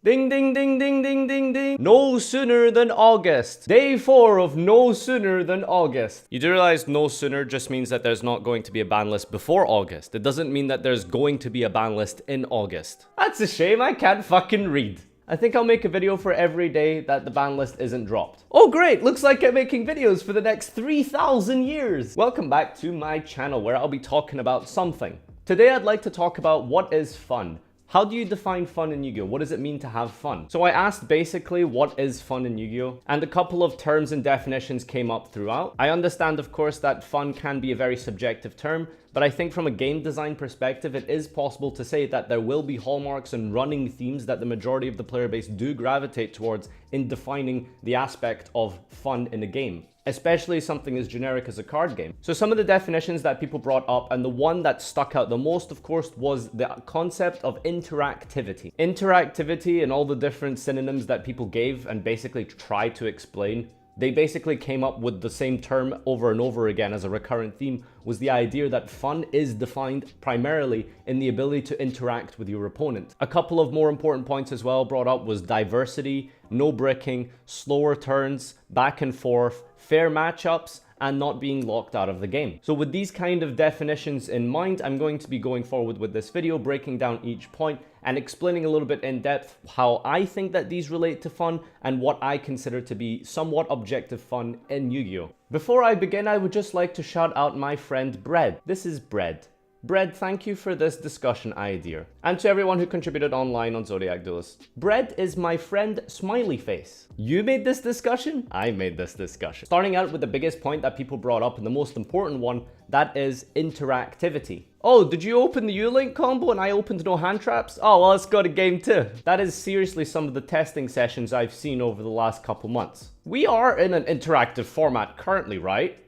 Ding, ding, ding, ding, ding, ding, ding. No sooner than August. Day 4 of no sooner than August. You do realize no sooner just means that there's not going to be a ban list before August. It doesn't mean that there's going to be a ban list in August. That's a shame, I can't fucking read. I think I'll make a video for every day that the ban list isn't dropped. Oh great, looks like I'm making videos for the next 3,000 years. Welcome back to my channel where I'll be talking about something. Today I'd like to talk about what is fun. How do you define fun in Yu-Gi-Oh? What does it mean to have fun? So I asked basically what is fun in Yu-Gi-Oh? And a couple of terms and definitions came up throughout. I understand, of course, that fun can be a very subjective term, but I think from a game design perspective, it is possible to say that there will be hallmarks and running themes that the majority of the player base do gravitate towards in defining the aspect of fun in a game, especially something as generic as a card game. So some of the definitions that people brought up, and the one that stuck out the most, of course, was the concept of interactivity. Interactivity and all the different synonyms that people gave and basically tried to explain, they basically came up with the same term over and over again as a recurrent theme, was the idea that fun is defined primarily in the ability to interact with your opponent. A couple of more important points as well brought up was diversity, no bricking, slower turns, back and forth, fair matchups, and not being locked out of the game. So with these kind of definitions in mind, I'm going to be going forward with this video, breaking down each point and explaining a little bit in depth how I think that these relate to fun and what I consider to be somewhat objective fun in Yu-Gi-Oh! Before I begin, I would just like to shout out my friend Bread. This is Bread. Bread, thank you for this discussion idea. And to everyone who contributed online on Zodiac Duelist. Bread is my friend Smiley Face. You made this discussion? I made this discussion. Starting out with the biggest point that people brought up and the most important one, that is interactivity. Oh, did you open the U-Link combo and I opened no hand traps? Oh, well, let's go to game 2. That is seriously some of the testing sessions I've seen over the last couple months. We are in an interactive format currently, right?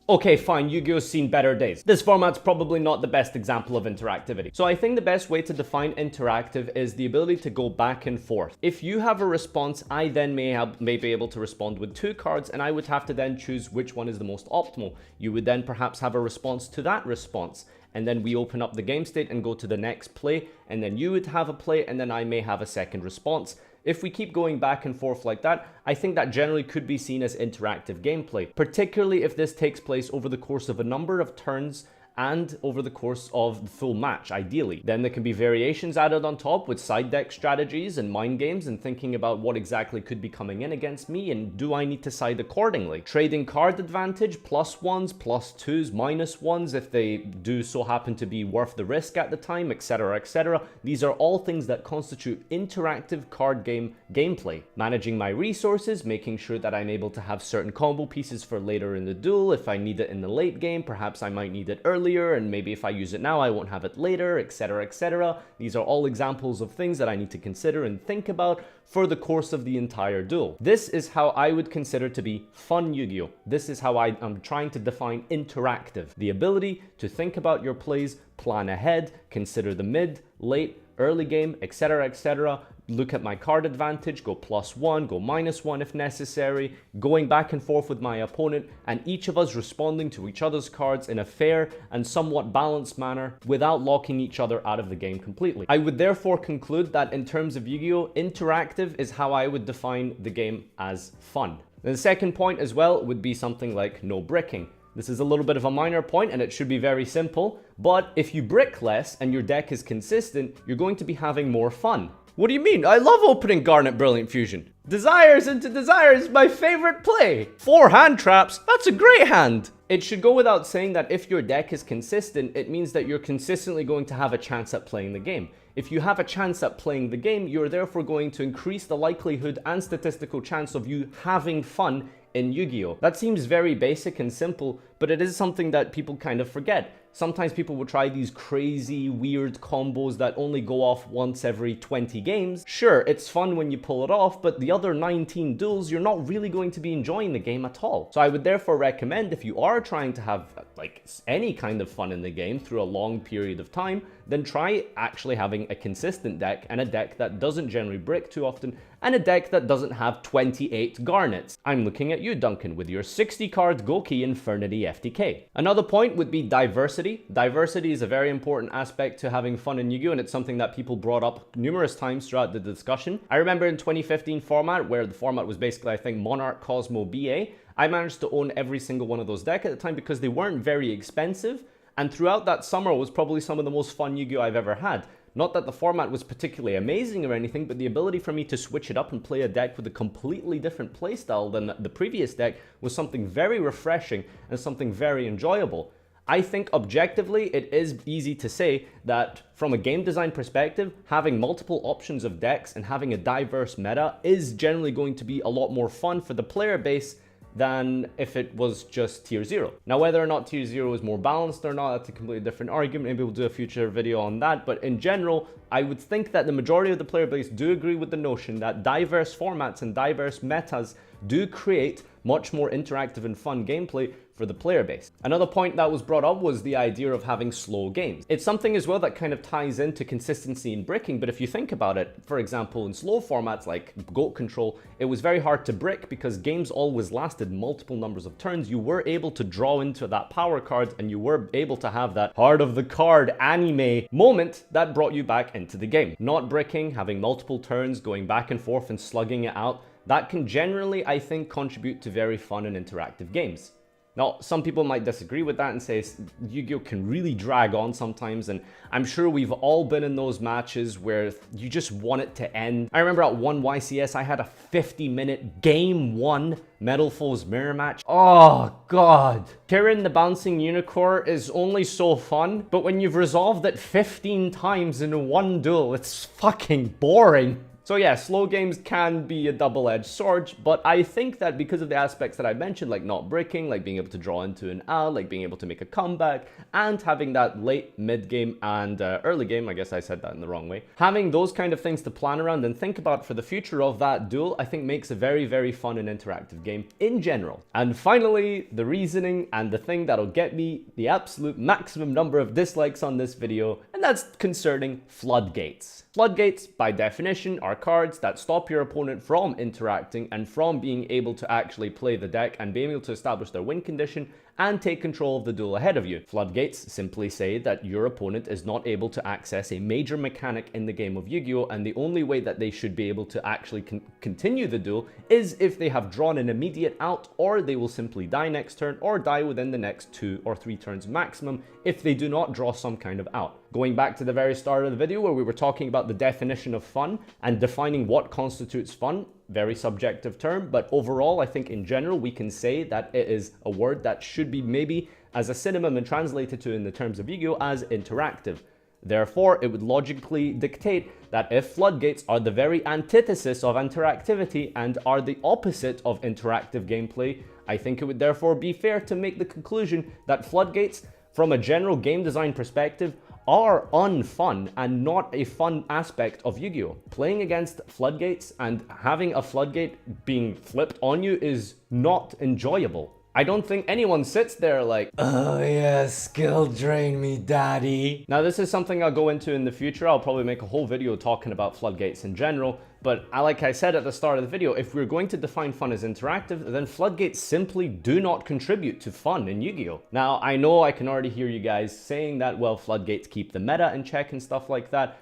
Okay, fine, Yu-Gi-Oh's seen better days. This format's probably not the best example of interactivity. So I think the best way to define interactive is the ability to go back and forth. If you have a response, I then may be able to respond with 2 cards, and I would have to then choose which one is the most optimal. You would then perhaps have a response to that response, and then we open up the game state and go to the next play, and then you would have a play, and then I may have a second response. If we keep going back and forth like that, I think that generally could be seen as interactive gameplay, particularly if this takes place over the course of a number of turns and over the course of the full match, ideally. Then there can be variations added on top with side deck strategies and mind games and thinking about what exactly could be coming in against me and do I need to side accordingly. Trading card advantage, +1s, +2s, -1s if they do so happen to be worth the risk at the time, etc, etc. These are all things that constitute interactive card game gameplay. Managing my resources, making sure that I'm able to have certain combo pieces for later in the duel. If I need it in the late game, perhaps I might need it early, and maybe if I use it now I won't have it later, etc, etc. These are all examples of things that I need to consider and think about for the course of the entire duel. This is how I would consider to be fun Yu-Gi-Oh! This is how I'm trying to define interactive. The ability to think about your plays, plan ahead, consider the mid, late, early game, etc, etc. Look at my card advantage, go +1, go -1 if necessary, going back and forth with my opponent, and each of us responding to each other's cards in a fair and somewhat balanced manner without locking each other out of the game completely. I would therefore conclude that in terms of Yu-Gi-Oh, interactive is how I would define the game as fun. The second point as well would be something like no bricking. This is a little bit of a minor point and it should be very simple, but if you brick less and your deck is consistent, you're going to be having more fun. What do you mean? I love opening Garnet Brilliant Fusion. Desires into Desires, my favorite play. 4 hand traps, that's a great hand. It should go without saying that if your deck is consistent, it means that you're consistently going to have a chance at playing the game. If you have a chance at playing the game, you're therefore going to increase the likelihood and statistical chance of you having fun in Yu-Gi-Oh! That seems very basic and simple, but it is something that people kind of forget. Sometimes people will try these crazy, weird combos that only go off once every 20 games. Sure, it's fun when you pull it off, but the other 19 duels, you're not really going to be enjoying the game at all. So I would therefore recommend, if you are trying to have like any kind of fun in the game through a long period of time, then try actually having a consistent deck, and a deck that doesn't generally brick too often, and a deck that doesn't have 28 garnets. I'm looking at you, Duncan, with your 60 card Goki Infernity FTK. Another point would be diversity. Diversity is a very important aspect to having fun in Yu-Gi-Oh! And it's something that people brought up numerous times throughout the discussion. I remember in 2015 format, where the format was basically, I think, Monarch, Cosmo, BA, I managed to own every single one of those decks at the time because they weren't very expensive. And throughout that summer was probably some of the most fun Yu-Gi-Oh! I've ever had. Not that the format was particularly amazing or anything, but the ability for me to switch it up and play a deck with a completely different playstyle than the previous deck was something very refreshing and something very enjoyable. I think objectively it is easy to say that from a game design perspective, having multiple options of decks and having a diverse meta is generally going to be a lot more fun for the player base than if it was just tier 0. Now, whether or not tier 0 is more balanced or not, that's a completely different argument. Maybe we'll do a future video on that. But in general, I would think that the majority of the player base do agree with the notion that diverse formats and diverse metas do create much more interactive and fun gameplay for the player base. Another point that was brought up was the idea of having slow games. It's something as well that kind of ties into consistency in bricking, but if you think about it, for example, in slow formats like GOAT Control, it was very hard to brick because games always lasted multiple numbers of turns. You were able to draw into that power card and you were able to have that heart of the card anime moment that brought you back into the game. Not bricking, having multiple turns, going back and forth and slugging it out, that can generally, I think, contribute to very fun and interactive games. Now, some people might disagree with that and say Yu-Gi-Oh! Can really drag on sometimes, and I'm sure we've all been in those matches where you just want it to end. I remember at one YCS, I had a 50-minute Game 1 Metal Foes mirror match. Oh, God. Kirin the Bouncing Unicorn is only so fun, but when you've resolved it 15 times in one duel, it's fucking boring. So yeah, slow games can be a double-edged sword, but I think that because of the aspects that I mentioned, like not breaking, like being able to draw into an L, like being able to make a comeback, and having that late, mid-game, and early game, I guess I said that in the wrong way, having those kind of things to plan around and think about for the future of that duel, I think makes a very, very fun and interactive game in general. And finally, the reasoning and the thing that'll get me the absolute maximum number of dislikes on this video, and that's concerning floodgates. Floodgates, by definition, are cards that stop your opponent from interacting and from being able to actually play the deck and being able to establish their win condition and take control of the duel ahead of you. Floodgates simply say that your opponent is not able to access a major mechanic in the game of Yu-Gi-Oh! And the only way that they should be able to actually continue the duel is if they have drawn an immediate out, or they will simply die next turn or die within the next 2 or 3 turns maximum if they do not draw some kind of out. Going back to the very start of the video where we were talking about the definition of fun and defining what constitutes fun, very subjective term, but overall I think in general we can say that it is a word that should be maybe as a synonym and translated to in the terms of Yu-Gi-Oh! As interactive. Therefore, it would logically dictate that if floodgates are the very antithesis of interactivity and are the opposite of interactive gameplay, I think it would therefore be fair to make the conclusion that floodgates, from a general game design perspective, are unfun and not a fun aspect of Yu-Gi-Oh! Playing against floodgates and having a floodgate being flipped on you is not enjoyable. I don't think anyone sits there like, oh yeah, skill drain me, daddy. Now this is something I'll go into in the future. I'll probably make a whole video talking about floodgates in general. But like I said at the start of the video, if we're going to define fun as interactive, then floodgates simply do not contribute to fun in Yu-Gi-Oh! Now, I know I can already hear you guys saying that, well, floodgates keep the meta in check and stuff like that.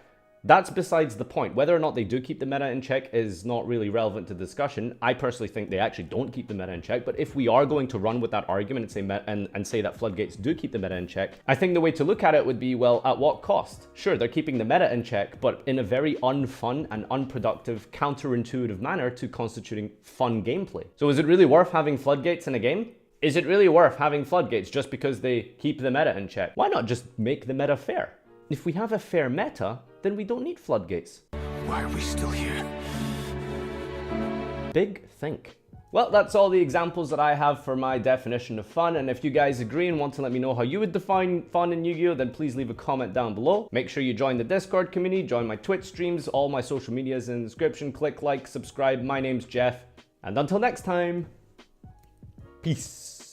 That's besides the point. Whether or not they do keep the meta in check is not really relevant to discussion. I personally think they actually don't keep the meta in check, but if we are going to run with that argument and say that floodgates do keep the meta in check, I think the way to look at it would be, well, at what cost? Sure, they're keeping the meta in check, but in a very unfun and unproductive, counterintuitive manner to constituting fun gameplay. So is it really worth having floodgates in a game? Is it really worth having floodgates just because they keep the meta in check? Why not just make the meta fair? If we have a fair meta, then we don't need floodgates. Why are we still here? Big think. Well, that's all the examples that I have for my definition of fun, and if you guys agree and want to let me know how you would define fun in Yu-Gi-Oh, then please leave a comment down below. Make sure you join the Discord community, join my Twitch streams, all my social media is in the description. Click like, subscribe. My name's Jeff, and until next time, peace.